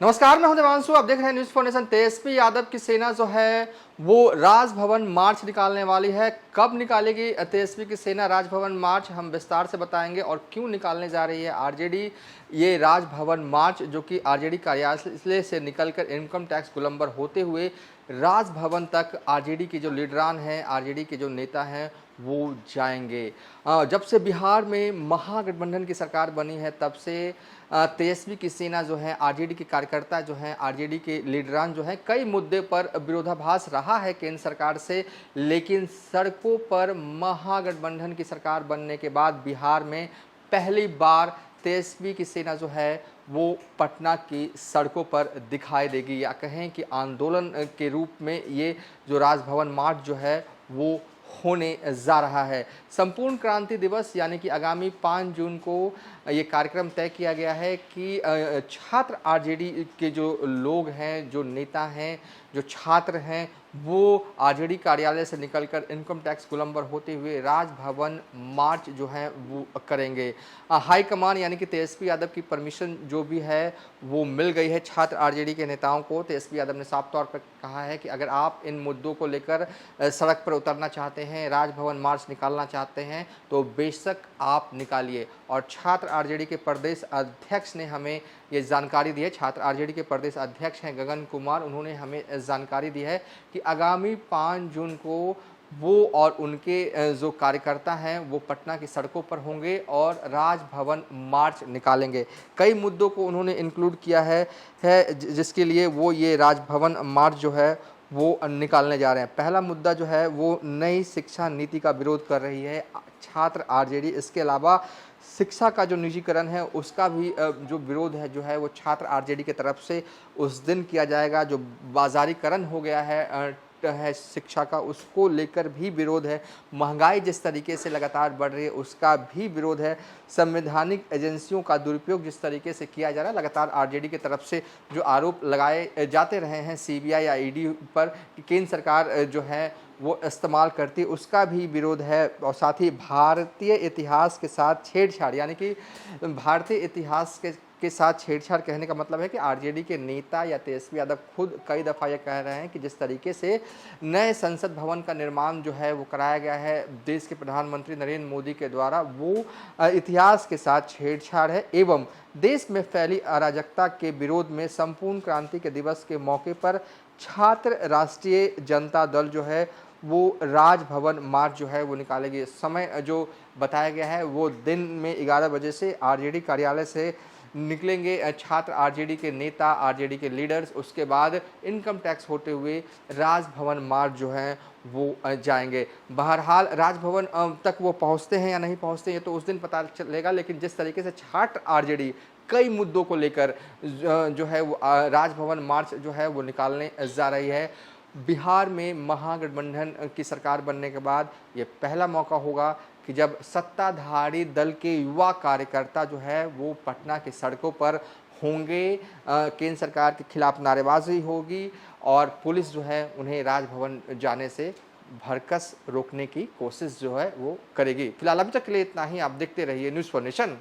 नमस्कार, मैं हूं देवांशु। आप देख रहे हैं news for nation. Tejashwi Yadav की सेना जो है वो राजभवन मार्च निकालने वाली है। कब निकालेगी तेजस्वी की सेना राजभवन मार्च, हम विस्तार से बताएंगे और क्यों निकालने जा रही है आरजेडी ये राजभवन मार्च, जो कि आरजेडी कार्यालय से निकलकर इनकम टैक्स गोलंबर होते हुए राजभवन तक आरजेडी के जो लीडरान हैं, आरजेडी के जो नेता हैं वो जाएंगे। जब से बिहार में महागठबंधन की सरकार बनी है तब से तेजस्वी की सेना जो है, आरजेडी के कार्यकर्ता जो हैं, आरजेडी के लीडरान जो हैं, कई मुद्दे पर विरोधाभास रहा है केंद्र सरकार से। लेकिन सड़कों पर महागठबंधन की सरकार बनने के बाद बिहार में पहली बार तेजस्वी की सेना जो है वो पटना की सड़कों पर दिखाई देगी, या कहें कि आंदोलन के रूप में ये जो राजभवन मार्च जो है वो होने जा रहा है। संपूर्ण क्रांति दिवस यानी कि आगामी 5 जून को ये कार्यक्रम तय किया गया है कि छात्र आरजेडी के जो लोग हैं, जो नेता हैं, जो छात्र हैं, वो आरजेडी कार्यालय से निकलकर इनकम टैक्स गोलंबर होते हुए राजभवन मार्च जो है वो करेंगे। हाईकमान यानी कि तेजस्वी यादव की परमिशन जो भी है वो मिल गई है छात्र आरजेडी के नेताओं को। तेजस्वी यादव ने साफ तौर पर कहा है कि अगर आप इन मुद्दों को लेकर सड़क पर उतरना चाहते हैं, राजभवन मार्च निकालना चाहते हैं, तो बेशक आप निकालिए। और छात्र आरजेडी के प्रदेश अध्यक्ष ने हमें ये जानकारी दी है। छात्र आरजेडी के प्रदेश अध्यक्ष हैं गगन कुमार, उन्होंने हमें जानकारी दी है कि आगामी 5 जून को वो और उनके जो कार्यकर्ता हैं वो पटना की सड़कों पर होंगे और राजभवन मार्च निकालेंगे। कई मुद्दों को उन्होंने इंक्लूड किया है जिसके लिए वो ये राजभवन मार्च जो है वो निकालने जा रहे हैं। पहला मुद्दा जो है वो नई शिक्षा नीति का विरोध कर रही है छात्र आरजेडी। इसके अलावा शिक्षा का जो निजीकरण है उसका भी जो विरोध है जो है वो छात्र आरजेडी की तरफ से उस दिन किया जाएगा। जो बाजारीकरण हो गया है शिक्षा का, उसको लेकर भी विरोध है। महंगाई जिस तरीके से लगातार बढ़ रही है उसका भी विरोध है। संवैधानिक एजेंसियों का दुरुपयोग जिस तरीके से किया जा रहा है, लगातार आरजेडी की तरफ से जो आरोप लगाए जाते रहे हैं सीबीआई या ईडी पर कि केंद्र सरकार जो है वो इस्तेमाल करती, उसका भी विरोध है। और साथ ही भारतीय इतिहास के साथ छेड़छाड़, यानी कि भारतीय इतिहास के साथ छेड़छाड़ कहने का मतलब है कि आरजेडी के नेता या तेजस्वी यादव खुद कई दफ़ा ये कह रहे हैं कि जिस तरीके से नए संसद भवन का निर्माण जो है वो कराया गया है देश के प्रधानमंत्री नरेंद्र मोदी के द्वारा, वो इतिहास के साथ छेड़छाड़ है एवं देश में फैली अराजकता के विरोध में संपूर्ण क्रांति के दिवस के मौके पर छात्र राष्ट्रीय जनता दल जो है वो राजभवन मार्च जो है वो निकालेगी। समय जो बताया गया है वो दिन में 11 बजे से आरजेडी कार्यालय से निकलेंगे छात्र आरजेडी के नेता, आरजेडी के लीडर्स। उसके बाद इनकम टैक्स होते हुए राजभवन मार्च जो है वो जाएंगे। बहरहाल राजभवन तक वो पहुंचते हैं या नहीं पहुंचते हैं ये तो उस दिन पता चलेगा। लेकिन जिस तरीके से छात्र आरजेडी कई मुद्दों को लेकर जो है वो राजभवन मार्च जो है वो निकालने जा रही है, बिहार में महागठबंधन की सरकार बनने के बाद ये पहला मौका होगा कि जब सत्ताधारी दल के युवा कार्यकर्ता जो है वो पटना की सड़कों पर होंगे। केंद्र सरकार के खिलाफ नारेबाजी होगी और पुलिस जो है उन्हें राजभवन जाने से भरकस रोकने की कोशिश जो है वो करेगी। फिलहाल अभी तक के लिए इतना ही। आप देखते रहिए न्यूज़ फॉर नेशन।